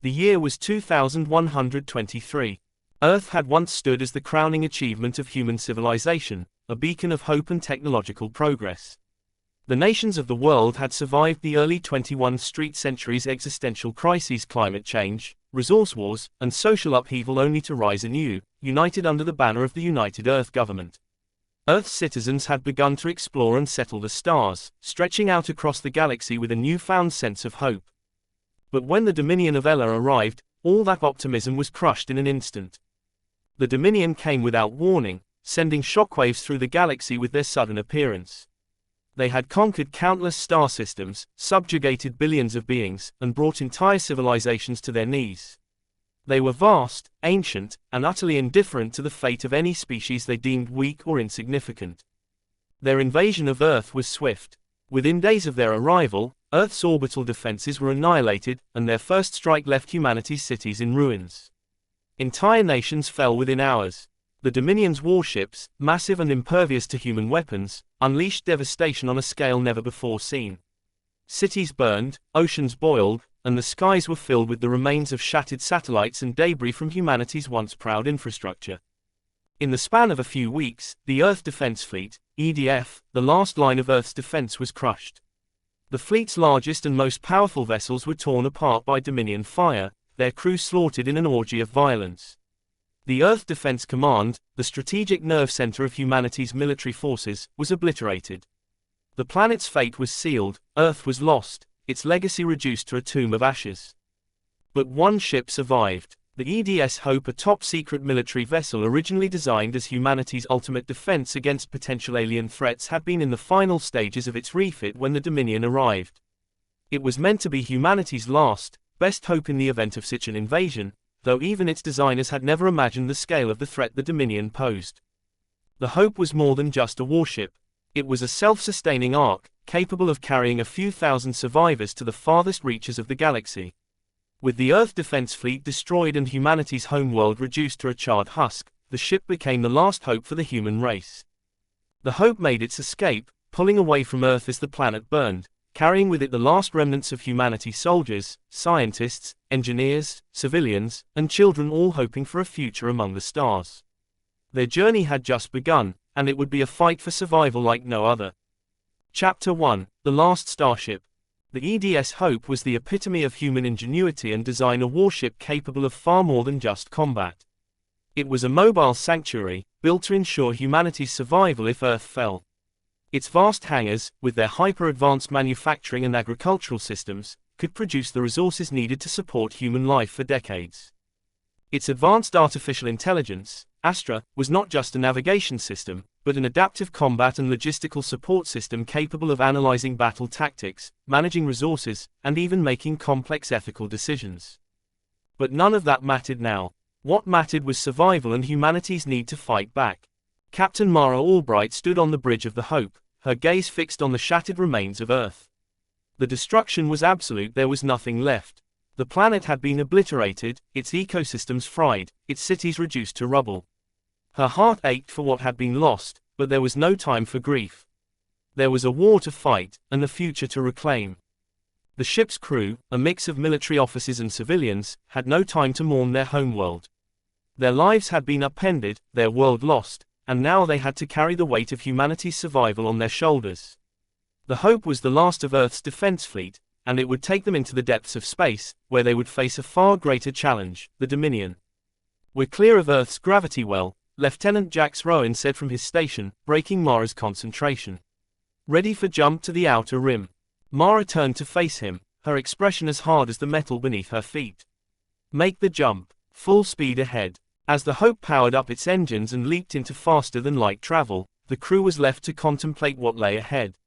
The year was 2123. Earth had once stood as the crowning achievement of human civilization, a beacon of hope and technological progress. The nations of the world had survived the early 21st century's existential crises, climate change, resource wars, and social upheaval, only to rise anew, united under the banner of the United Earth Government. Earth's citizens had begun to explore and settle the stars, stretching out across the galaxy with a newfound sense of hope. But when the Dominion of Ella arrived, all that optimism was crushed in an instant. The Dominion came without warning, sending shockwaves through the galaxy with their sudden appearance. They had conquered countless star systems, subjugated billions of beings, and brought entire civilizations to their knees. They were vast, ancient, and utterly indifferent to the fate of any species they deemed weak or insignificant. Their invasion of Earth was swift. Within days of their arrival, Earth's orbital defenses were annihilated, and their first strike left humanity's cities in ruins. Entire nations fell within hours. The Dominion's warships, massive and impervious to human weapons, unleashed devastation on a scale never before seen. Cities burned, oceans boiled, and the skies were filled with the remains of shattered satellites and debris from humanity's once proud infrastructure. In the span of a few weeks, the Earth Defense Fleet, EDF, the last line of Earth's defense, was crushed. The fleet's largest and most powerful vessels were torn apart by Dominion fire, their crews slaughtered in an orgy of violence. The Earth Defense Command, the strategic nerve center of humanity's military forces, was obliterated. The planet's fate was sealed, Earth was lost, its legacy reduced to a tomb of ashes. But one ship survived. The EDS Hope, a top-secret military vessel originally designed as humanity's ultimate defense against potential alien threats, had been in the final stages of its refit when the Dominion arrived. It was meant to be humanity's last, best hope in the event of such an invasion, though even its designers had never imagined the scale of the threat the Dominion posed. The Hope was more than just a warship. It was a self-sustaining ark, capable of carrying a few thousand survivors to the farthest reaches of the galaxy. With the Earth Defense Fleet destroyed and humanity's homeworld reduced to a charred husk, the ship became the last hope for the human race. The Hope made its escape, pulling away from Earth as the planet burned, carrying with it the last remnants of humanity's soldiers, scientists, engineers, civilians, and children, all hoping for a future among the stars. Their journey had just begun, and it would be a fight for survival like no other. Chapter 1: The Last Starship. The EDS Hope was the epitome of human ingenuity and design, a warship capable of far more than just combat. It was a mobile sanctuary, built to ensure humanity's survival if Earth fell. Its vast hangars, with their hyper-advanced manufacturing and agricultural systems, could produce the resources needed to support human life for decades. Its advanced artificial intelligence, Astra, was not just a navigation system, but an adaptive combat and logistical support system capable of analyzing battle tactics, managing resources, and even making complex ethical decisions. But none of that mattered now. What mattered was survival and humanity's need to fight back. Captain Mara Albright stood on the bridge of the Hope, her gaze fixed on the shattered remains of Earth. The destruction was absolute. There was nothing left. The planet had been obliterated, its ecosystems fried, its cities reduced to rubble. Her heart ached for what had been lost, but there was no time for grief. There was a war to fight, and a future to reclaim. The ship's crew, a mix of military officers and civilians, had no time to mourn their homeworld. Their lives had been upended, their world lost, and now they had to carry the weight of humanity's survival on their shoulders. The Hope was the last of Earth's defense fleet, and it would take them into the depths of space, where they would face a far greater challenge, the Dominion. "We're clear of Earth's gravity well," Lieutenant Jax Rowan said from his station, breaking Mara's concentration. "Ready for jump to the outer rim." Mara turned to face him, her expression as hard as the metal beneath her feet. "Make the jump. Full speed ahead." As the Hope powered up its engines and leaped into faster-than-light travel, the crew was left to contemplate what lay ahead.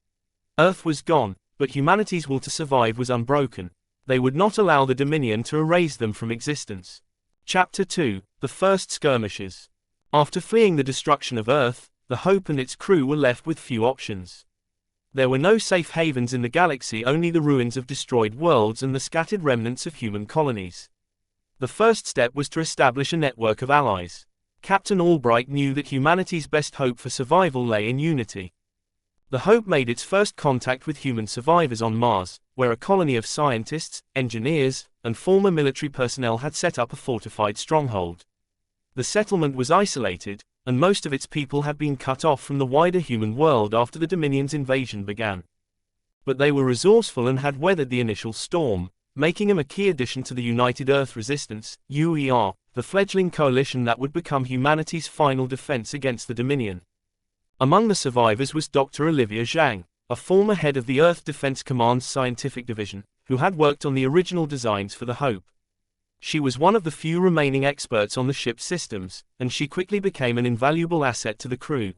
Earth was gone, but humanity's will to survive was unbroken. They would not allow the Dominion to erase them from existence. Chapter 2: The First Skirmishes. After fleeing the destruction of Earth, the Hope and its crew were left with few options. There were no safe havens in the galaxy, only the ruins of destroyed worlds and the scattered remnants of human colonies. The first step was to establish a network of allies. Captain Albright knew that humanity's best hope for survival lay in unity. The Hope made its first contact with human survivors on Mars, where a colony of scientists, engineers, and former military personnel had set up a fortified stronghold. The settlement was isolated, and most of its people had been cut off from the wider human world after the Dominion's invasion began. But they were resourceful and had weathered the initial storm, making them a key addition to the United Earth Resistance, UER, the fledgling coalition that would become humanity's final defense against the Dominion. Among the survivors was Dr. Olivia Zhang, a former head of the Earth Defense Command's scientific division, who had worked on the original designs for the Hope. She was one of the few remaining experts on the ship's systems, and she quickly became an invaluable asset to the crew.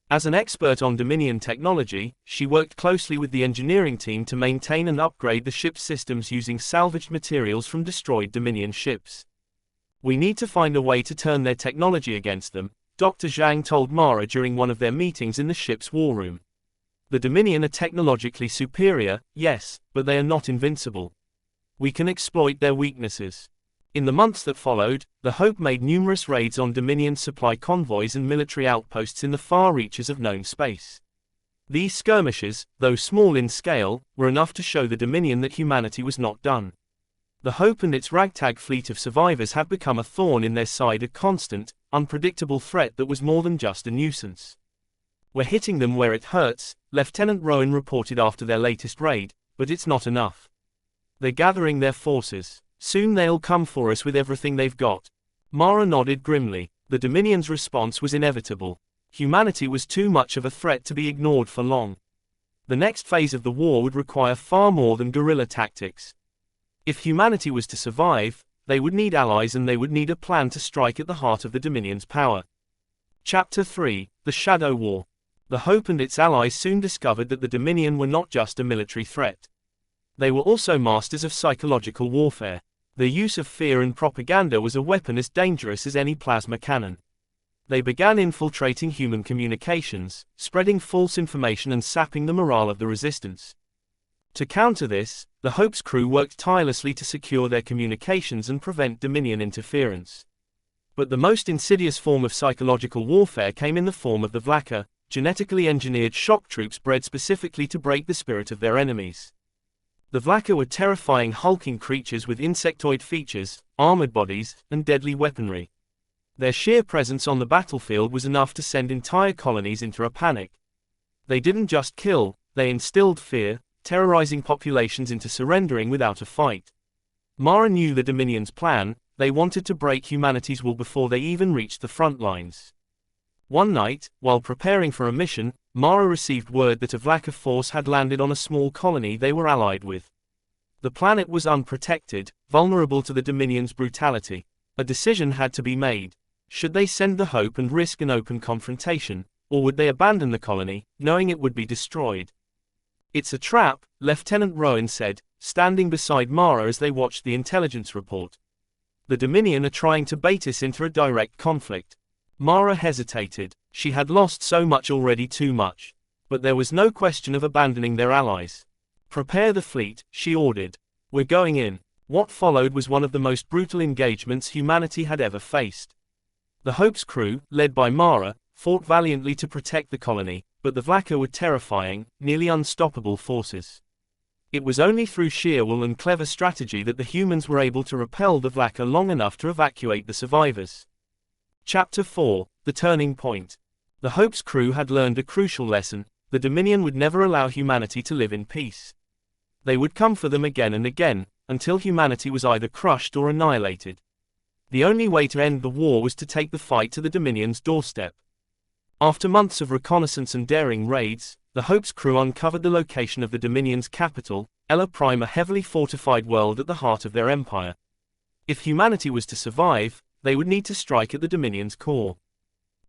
As an expert on Dominion technology, she worked closely with the engineering team to maintain and upgrade the ship's systems using salvaged materials from destroyed Dominion ships. "We need to find a way to turn their technology against them," Dr. Zhang told Mara during one of their meetings in the ship's war room. "The Dominion are technologically superior, yes, but they are not invincible. We can exploit their weaknesses." In the months that followed, the Hope made numerous raids on Dominion supply convoys and military outposts in the far reaches of known space. These skirmishes, though small in scale, were enough to show the Dominion that humanity was not done. The Hope and its ragtag fleet of survivors had become a thorn in their side, a constant, unpredictable threat that was more than just a nuisance. "We're hitting them where it hurts," Lieutenant Rowan reported after their latest raid, "but it's not enough. They're gathering their forces. Soon they'll come for us with everything they've got." Mara nodded grimly. The Dominion's response was inevitable. Humanity was too much of a threat to be ignored for long. The next phase of the war would require far more than guerrilla tactics. If humanity was to survive, they would need allies, and they would need a plan to strike at the heart of the Dominion's power. Chapter 3: The Shadow War. The Hope and its allies soon discovered that the Dominion were not just a military threat. They were also masters of psychological warfare. Their use of fear and propaganda was a weapon as dangerous as any plasma cannon. They began infiltrating human communications, spreading false information and sapping the morale of the resistance. To counter this, the Hope's crew worked tirelessly to secure their communications and prevent Dominion interference. But the most insidious form of psychological warfare came in the form of the Vlaka, genetically engineered shock troops bred specifically to break the spirit of their enemies. The Vlaka were terrifying hulking creatures with insectoid features, armored bodies, and deadly weaponry. Their sheer presence on the battlefield was enough to send entire colonies into a panic. They didn't just kill, they instilled fear, terrorizing populations into surrendering without a fight. Mara knew the Dominion's plan. They wanted to break humanity's will before they even reached the front lines. One night, while preparing for a mission, Mara received word that a Vlaka force had landed on a small colony they were allied with. The planet was unprotected, vulnerable to the Dominion's brutality. A decision had to be made. Should they send the Hope and risk an open confrontation, or would they abandon the colony, knowing it would be destroyed? "It's a trap," Lieutenant Rowan said, standing beside Mara as they watched the intelligence report. "The Dominion are trying to bait us into a direct conflict." Mara hesitated. She had lost so much already, too much. But there was no question of abandoning their allies. "Prepare the fleet," she ordered. "We're going in." What followed was one of the most brutal engagements humanity had ever faced. The Hope's crew, led by Mara, fought valiantly to protect the colony, but the Vlaka were terrifying, nearly unstoppable forces. It was only through sheer will and clever strategy that the humans were able to repel the Vlaka long enough to evacuate the survivors. Chapter 4: The Turning Point. The Hope's crew had learned a crucial lesson: the Dominion would never allow humanity to live in peace. They would come for them again and again, until humanity was either crushed or annihilated. The only way to end the war was to take the fight to the Dominion's doorstep. After months of reconnaissance and daring raids, the Hope's crew uncovered the location of the Dominion's capital, Ella Prime, a heavily fortified world at the heart of their empire. If humanity was to survive, they would need to strike at the Dominion's core.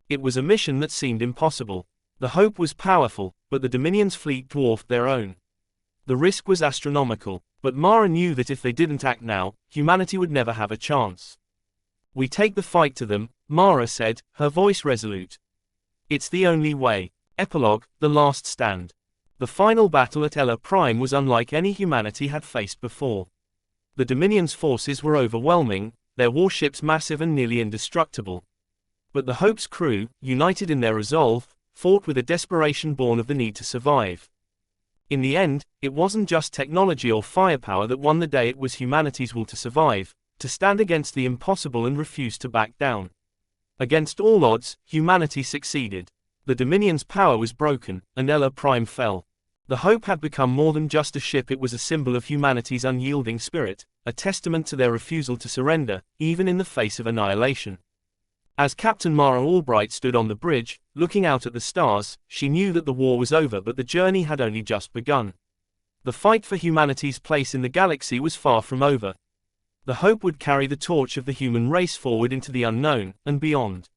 It was a mission that seemed impossible. The Hope was powerful, but the Dominion's fleet dwarfed their own. The risk was astronomical, but Mara knew that if they didn't act now, humanity would never have a chance. "We take the fight to them," Mara said, her voice resolute. "It's the only way." Epilogue: The Last Stand. The final battle at Ella Prime was unlike any humanity had faced before. The Dominion's forces were overwhelming, their warships massive and nearly indestructible. But the Hope's crew, united in their resolve, fought with a desperation born of the need to survive. In the end, it wasn't just technology or firepower that won the day, it was humanity's will to survive, to stand against the impossible and refuse to back down. Against all odds, humanity succeeded. The Dominion's power was broken, and Ella Prime fell. The Hope had become more than just a ship, it was a symbol of humanity's unyielding spirit, a testament to their refusal to surrender, even in the face of annihilation. As Captain Mara Albright stood on the bridge, looking out at the stars, she knew that the war was over, but the journey had only just begun. The fight for humanity's place in the galaxy was far from over. The Hope would carry the torch of the human race forward into the unknown, and beyond.